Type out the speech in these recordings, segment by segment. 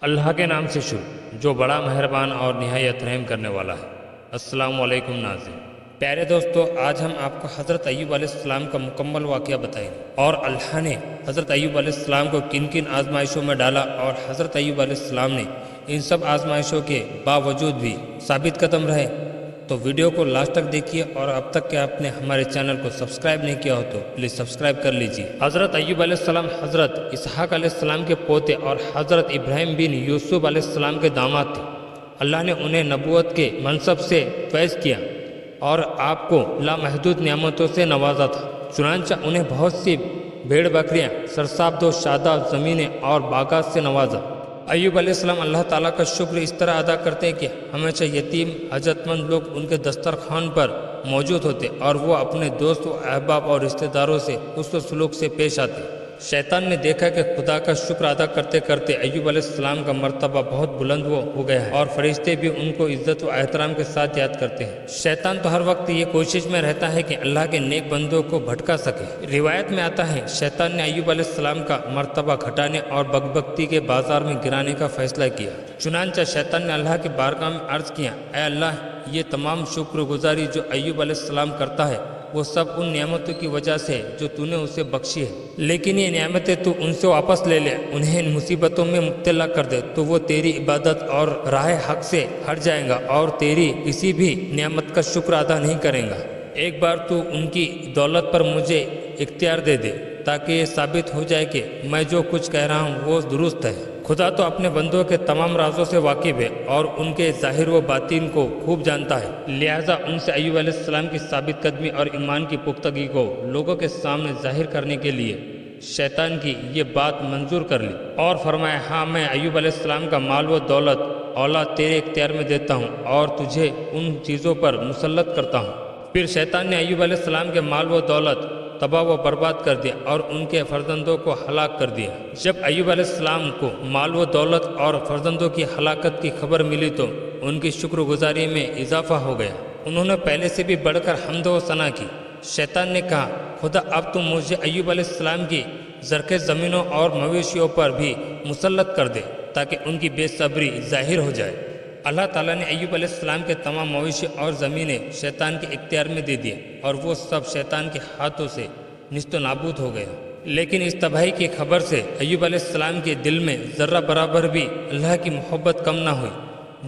اللہ کے نام سے شروع جو بڑا مہربان اور نہایت رحم کرنے والا ہے۔ السلام علیکم ناظرین۔ پیارے دوستو، آج ہم آپ کو حضرت ایوب علیہ السلام کا مکمل واقعہ بتائیں گے اور اللہ نے حضرت ایوب علیہ السلام کو کن کن آزمائشوں میں ڈالا اور حضرت ایوب علیہ السلام نے ان سب آزمائشوں کے باوجود بھی ثابت قدم رہے۔ تو ویڈیو کو لاسٹ تک دیکھیے، اور اب تک کہ آپ نے ہمارے چینل کو سبسکرائب نہیں کیا ہو تو پلیز سبسکرائب کر لیجیے۔ حضرت ایوب علیہ السلام حضرت اسحاق علیہ السلام کے پوتے اور حضرت ابراہیم بن یوسف علیہ السلام کے داماد تھے۔ اللہ نے انہیں نبوت کے منصب سے فیض کیا اور آپ کو لامحدود نعمتوں سے نوازا تھا۔ چنانچہ انہیں بہت سی بھیڑ بکریاں، سرسابد و شاداب زمینیں اور باغات سے نوازا۔ ایوب علیہ السلام اللہ تعالیٰ کا شکر اس طرح ادا کرتے کہ ہمیشہ یتیم حاجت مند لوگ ان کے دسترخوان پر موجود ہوتے اور وہ اپنے دوست و احباب اور رشتہ داروں سے حسن سلوک سے پیش آتے۔ شیطان نے دیکھا کہ خدا کا شکر ادا کرتے کرتے ایوب علیہ السلام کا مرتبہ بہت بلند ہو گیا ہے اور فرشتے بھی ان کو عزت و احترام کے ساتھ یاد کرتے ہیں۔ شیطان تو ہر وقت یہ کوشش میں رہتا ہے کہ اللہ کے نیک بندوں کو بھٹکا سکے۔ روایت میں آتا ہے شیطان نے ایوب علیہ السلام کا مرتبہ گھٹانے اور بدبختی کے بازار میں گرانے کا فیصلہ کیا۔ چنانچہ شیطان نے اللہ کی بارگاہ میں عرض کیا، اے اللہ، یہ تمام شکر گزاری جو ایوب علیہ السلام کرتا ہے وہ سب ان نعمتوں کی وجہ سے جو تو نے اسے بخشی ہے، لیکن یہ نعمتیں تو ان سے واپس لے لے، انہیں ان مصیبتوں میں مبتلا کر دے تو وہ تیری عبادت اور راہ حق سے ہٹ جائیں گا اور تیری کسی بھی نعمت کا شکر ادا نہیں کریں گا۔ ایک بار تو ان کی دولت پر مجھے اختیار دے دے تاکہ یہ ثابت ہو جائے کہ میں جو کچھ کہہ رہا ہوں وہ درست ہے۔ خدا تو اپنے بندوں کے تمام رازوں سے واقف ہے اور ان کے ظاہر و باطن کو خوب جانتا ہے، لہٰذا ان سے ایوب علیہ السلام کی ثابت قدمی اور ایمان کی پختگی کو لوگوں کے سامنے ظاہر کرنے کے لیے شیطان کی یہ بات منظور کر لی اور فرمایا، ہاں، میں ایوب علیہ السلام کا مال و دولت اولاد تیرے اختیار میں دیتا ہوں اور تجھے ان چیزوں پر مسلط کرتا ہوں۔ پھر شیطان نے ایوب علیہ السلام کے مال و دولت تباہ و برباد کر دیا اور ان کے فرزندوں کو ہلاک کر دیا۔ جب ایوب علیہ السلام کو مال و دولت اور فرزندوں کی ہلاکت کی خبر ملی تو ان کی شکر گزاری میں اضافہ ہو گیا۔ انہوں نے پہلے سے بھی بڑھ کر حمد و ثنا کی۔ شیطان نے کہا، خدا اب تم مجھے ایوب علیہ السلام کی زرخیز زمینوں اور مویشیوں پر بھی مسلط کر دے تاکہ ان کی بے صبری ظاہر ہو جائے۔ اللہ تعالیٰ نے ایوب علیہ السلام کے تمام مویشی اور زمینیں شیطان کے اختیار میں دے دیے اور وہ سب شیطان کے ہاتھوں سے نیست و نابود ہو گیا۔ لیکن اس تباہی کی خبر سے ایوب علیہ السلام کے دل میں ذرہ برابر بھی اللہ کی محبت کم نہ ہوئی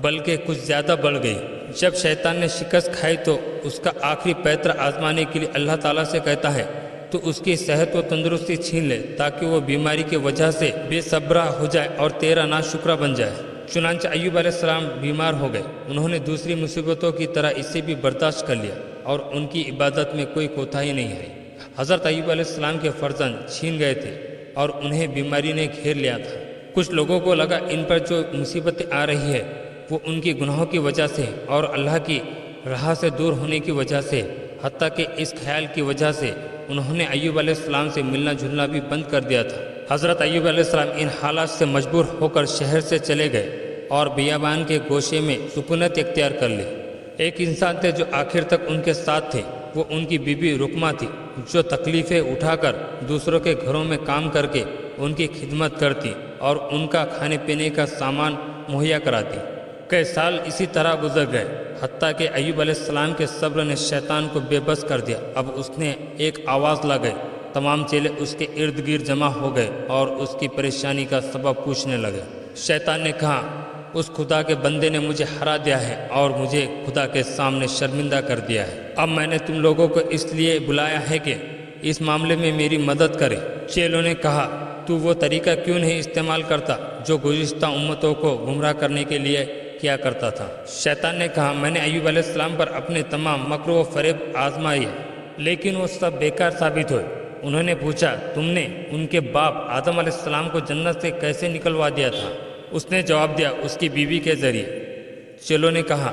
بلکہ کچھ زیادہ بڑھ گئی۔ جب شیطان نے شکست کھائی تو اس کا آخری پیتر آزمانے کے لیے اللہ تعالیٰ سے کہتا ہے تو اس کی صحت و تندرستی چھین لے تاکہ وہ بیماری کی وجہ سے بے صبرا ہو جائے اور تیرا ناشکرا بن جائے۔ چنانچہ ایوب علیہ السلام بیمار ہو گئے۔ انہوں نے دوسری مصیبتوں کی طرح اسے بھی برداشت کر لیا اور ان کی عبادت میں کوئی کوتاہی نہیں ہے۔ حضرت ایوب علیہ السلام کے فرزند چھین گئے تھے اور انہیں بیماری نے گھیر لیا تھا۔ کچھ لوگوں کو لگا ان پر جو مصیبتیں آ رہی ہے وہ ان کی گناہوں کی وجہ سے اور اللہ کی راہ سے دور ہونے کی وجہ سے، حتیٰ کہ اس خیال کی وجہ سے انہوں نے ایوب علیہ السلام سے ملنا جلنا بھی بند کر دیا تھا۔ حضرت ایوب علیہ السلام ان حالات سے مجبور ہو کر شہر سے چلے گئے اور بیابان کے گوشے میں سکونت اختیار کر لی۔ ایک انسان تھے جو آخر تک ان کے ساتھ تھے، وہ ان کی بیوی رکمہ تھی جو تکلیفیں اٹھا کر دوسروں کے گھروں میں کام کر کے ان کی خدمت کرتی اور ان کا کھانے پینے کا سامان مہیا کراتی۔ کئی سال اسی طرح گزر گئے حتیٰ کہ ایوب علیہ السلام کے صبر نے شیطان کو بے بس کر دیا۔ اب اس نے ایک آواز لگائی، تمام چیلے اس کے ارد گرد جمع ہو گئے اور اس کی پریشانی کا سبب پوچھنے لگے۔ شیطان نے کہا، اس خدا کے بندے نے مجھے ہرا دیا ہے اور مجھے خدا کے سامنے شرمندہ کر دیا ہے۔ اب میں نے تم لوگوں کو اس لیے بلایا ہے کہ اس معاملے میں میری مدد کرے۔ چیلوں نے کہا، تو وہ طریقہ کیوں نہیں استعمال کرتا جو گزشتہ امتوں کو گمراہ کرنے کے لیے کیا کرتا تھا؟ شیطان نے کہا، میں نے ایوب علیہ السلام پر اپنے تمام مکر و فریب آزمائے لیکن وہ سب بیکار ثابت ہوئے۔ انہوں نے پوچھا، تم نے ان کے باپ آدم علیہ السلام کو جنت سے کیسے نکلوا دیا تھا؟ اس نے جواب دیا، اس کی بیوی کے ذریعے۔ چیلوں نے کہا،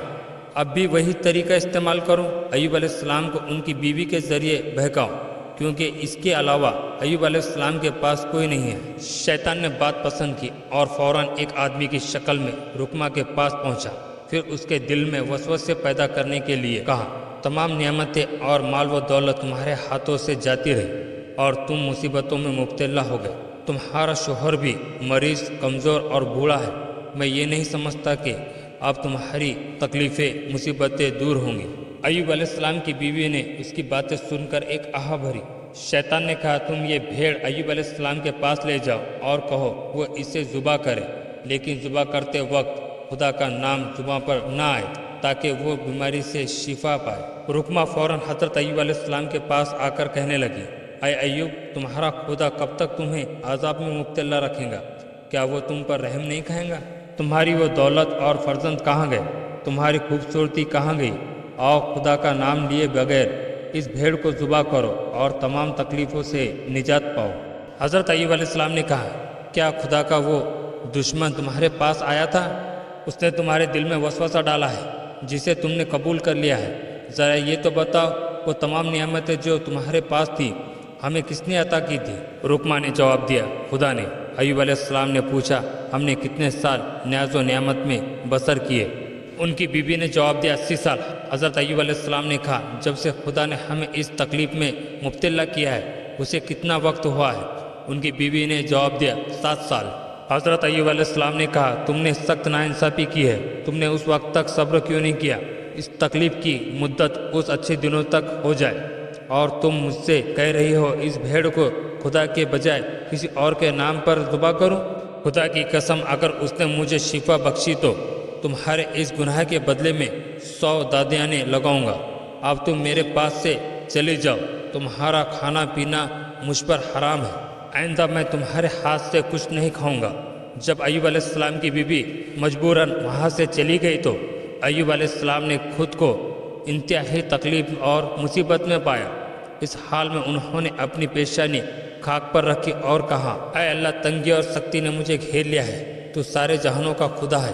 اب بھی وہی طریقہ استعمال کرو، ایوب علیہ السلام کو ان کی بیوی کے ذریعے بہکاؤ، کیونکہ اس کے علاوہ ایوب علیہ السلام کے پاس کوئی نہیں ہے۔ شیطان نے بات پسند کی اور فوراً ایک آدمی کی شکل میں رکمہ کے پاس پہنچا۔ پھر اس کے دل میں وسوسے پیدا کرنے کے لیے کہا، تمام نعمتیں اور مال و دولت تمہارے ہاتھوں سے جاتی رہی اور تم مصیبتوں میں مبتلا ہو گئے۔ تمہارا شوہر بھی مریض، کمزور اور بوڑھا ہے میں یہ نہیں سمجھتا کہ اب تمہاری تکلیفیں مصیبتیں دور ہوں گی۔ ایوب علیہ السلام کی بیوی نے اس کی باتیں سن کر ایک آہ بھری۔ شیطان نے کہا تم یہ بھیڑ ایوب علیہ السلام کے پاس لے جاؤ اور کہو وہ اسے ذبح کرے، لیکن ذبح کرتے وقت خدا کا نام زباں پر نہ آئے تاکہ وہ بیماری سے شفا پائے۔ رکمہ فوراً حضرت ایوب علیہ السلام کے پاس آ کر کہنے لگی، اے ایوب، تمہارا خدا کب تک تمہیں عذاب میں مبتلا رکھے گا؟ کیا وہ تم پر رحم نہیں کھائے گا؟ تمہاری وہ دولت اور فرزند کہاں گئے؟ تمہاری خوبصورتی کہاں گئی؟ آؤ خدا کا نام لیے بغیر اس بھیڑ کو ذبح کرو اور تمام تکلیفوں سے نجات پاؤ۔ حضرت ایوب علیہ السلام نے کہا، کیا خدا کا وہ دشمن تمہارے پاس آیا تھا؟ اس نے تمہارے دل میں وسوسہ ڈالا ہے جسے تم نے قبول کر لیا ہے۔ ذرا یہ تو بتاؤ، وہ تمام نعمتیں جو تمہارے پاس تھی ہمیں کس نے عطا کی تھی؟ رکمہ نے جواب دیا، خدا نے۔ ایوب علیہ السلام نے پوچھا، ہم نے کتنے سال نیاز و نعمت میں بسر کیے؟ ان کی بیوی نے جواب دیا، 80 سال۔ حضرت ایوب علیہ السلام نے کہا، جب سے خدا نے ہمیں اس تکلیف میں مبتلا کیا ہے اسے کتنا وقت ہوا ہے؟ ان کی بیوی نے جواب دیا، 7 سال۔ حضرت ایوب علیہ السلام نے کہا، تم نے سخت ناانصافی کی ہے، تم نے اس وقت تک صبر کیوں نہیں کیا؟ اس تکلیف کی مدت کچھ اچھے دنوں تک ہو جائے اور تم مجھ سے کہہ رہی ہو اس بھیڑ کو خدا کے بجائے کسی اور کے نام پر ذبح کروں؟ خدا کی قسم، اگر اس نے مجھے شفا بخشی تو تمہارے اس گناہ کے بدلے میں 100 دادیانے لگاؤں گا۔ اب تم میرے پاس سے چلی جاؤ، تمہارا کھانا پینا مجھ پر حرام ہے، آئندہ میں تمہارے ہاتھ سے کچھ نہیں کھاؤں گا۔ جب ایوب علیہ السلام کی بیوی مجبوراً وہاں سے چلی گئی تو ایوب علیہ السلام نے خود کو انتہائی تکلیف اور مصیبت میں پایا۔ اس حال میں انہوں نے اپنی پیشانی خاک پر رکھی اور کہا، اے اللہ، تنگی اور سختی نے مجھے گھیر لیا ہے، تو سارے جہانوں کا خدا ہے،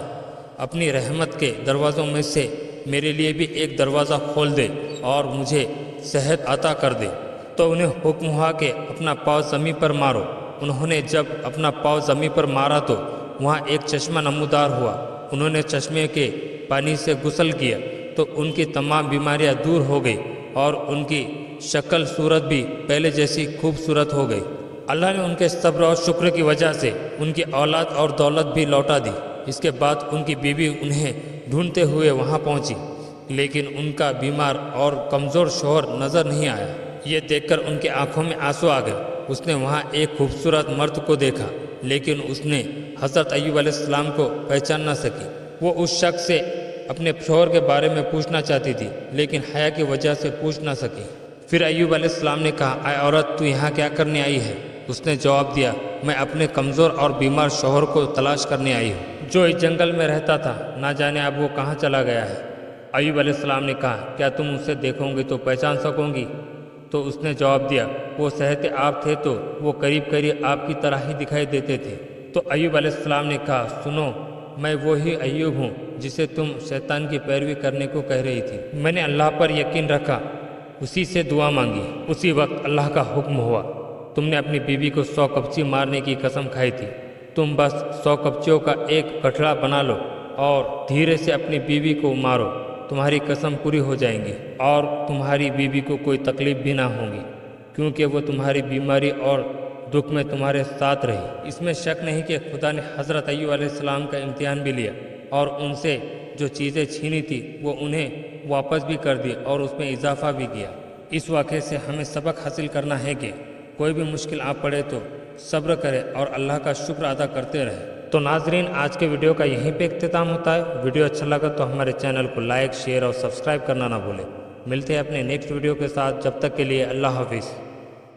اپنی رحمت کے دروازوں میں سے میرے لیے بھی ایک دروازہ کھول دے اور مجھے صحت عطا کر دے۔ تو انہیں حکم ہوا کہ اپنا پاؤں زمین پر مارو۔ انہوں نے جب اپنا پاؤں زمین پر مارا تو وہاں ایک چشمہ نمودار ہوا۔ انہوں نے چشمے کے پانی سے غسل کیا تو ان کی تمام بیماریاں دور ہو گئی اور ان کی شکل صورت بھی پہلے جیسی خوبصورت ہو گئی۔ اللہ نے ان کے صبر اور شکر کی وجہ سے ان کی اولاد اور دولت بھی لوٹا دی۔ اس کے بعد ان کی بیوی انہیں ڈھونڈتے ہوئے وہاں پہنچی، لیکن ان کا بیمار اور کمزور شوہر نظر نہیں آیا۔ یہ دیکھ کر ان کی آنکھوں میں آنسو آ گئے۔ اس نے وہاں ایک خوبصورت مرد کو دیکھا، لیکن اس نے حضرت ایوب علیہ السلام کو پہچان نہ سکی۔ وہ اس شخص سے اپنے شوہر کے بارے میں پوچھنا چاہتی تھی، لیکن حیا کی وجہ سے پوچھ نہ سکی۔ پھر ایوب علیہ السلام نے کہا، اے عورت، تو یہاں کیا کرنے آئی ہے؟ اس نے جواب دیا، میں اپنے کمزور اور بیمار شوہر کو تلاش کرنے آئی ہوں، جو اس جنگل میں رہتا تھا، نہ جانے اب وہ کہاں چلا گیا ہے۔ ایوب علیہ السلام نے کہا، کیا تم اسے دیکھو گی تو پہچان سکو گی؟ تو اس نے جواب دیا، وہ صحت آپ تھے تو وہ قریب قریب آپ کی طرح ہی دکھائی دیتے تھے۔ تو ایوب علیہ السلام نے کہا، سنو، میں وہی ایوب ہوں جسے تم شیطان کی پیروی کرنے کو کہہ رہی تھی۔ میں نے اللہ پر یقین رکھا، اسی سے دعا مانگی، اسی وقت اللہ کا حکم ہوا۔ تم نے اپنی بیوی کو 100 کپچی مارنے کی قسم کھائی تھی، تم بس 100 کپچیوں کا ایک گٹھڑا بنا لو اور دھیرے سے اپنی بیوی کو مارو، تمہاری قسم پوری ہو جائیں گی اور تمہاری بیوی کو کوئی تکلیف بھی نہ ہوگی، کیونکہ وہ تمہاری بیماری اور دکھ میں تمہارے ساتھ رہی۔ اس میں شک نہیں کہ خدا نے حضرت ایوب علیہ السلام کا امتحان بھی لیا اور ان سے جو چیزیں چھینی تھی وہ انہیں واپس بھی کر دی اور اس میں اضافہ بھی کیا۔ اس واقعے سے ہمیں سبق حاصل کرنا ہے کہ کوئی بھی مشکل آ پڑے تو صبر کرے اور اللہ کا شکر ادا کرتے رہے۔ تو ناظرین، آج کے ویڈیو کا یہیں پہ اختتام ہوتا ہے۔ ویڈیو اچھا لگا تو ہمارے چینل کو لائک، شیئر اور سبسکرائب کرنا نہ بھولیں۔ ملتے ہیں اپنے نیکسٹ ویڈیو کے ساتھ، جب تک کے لیے اللہ حافظ۔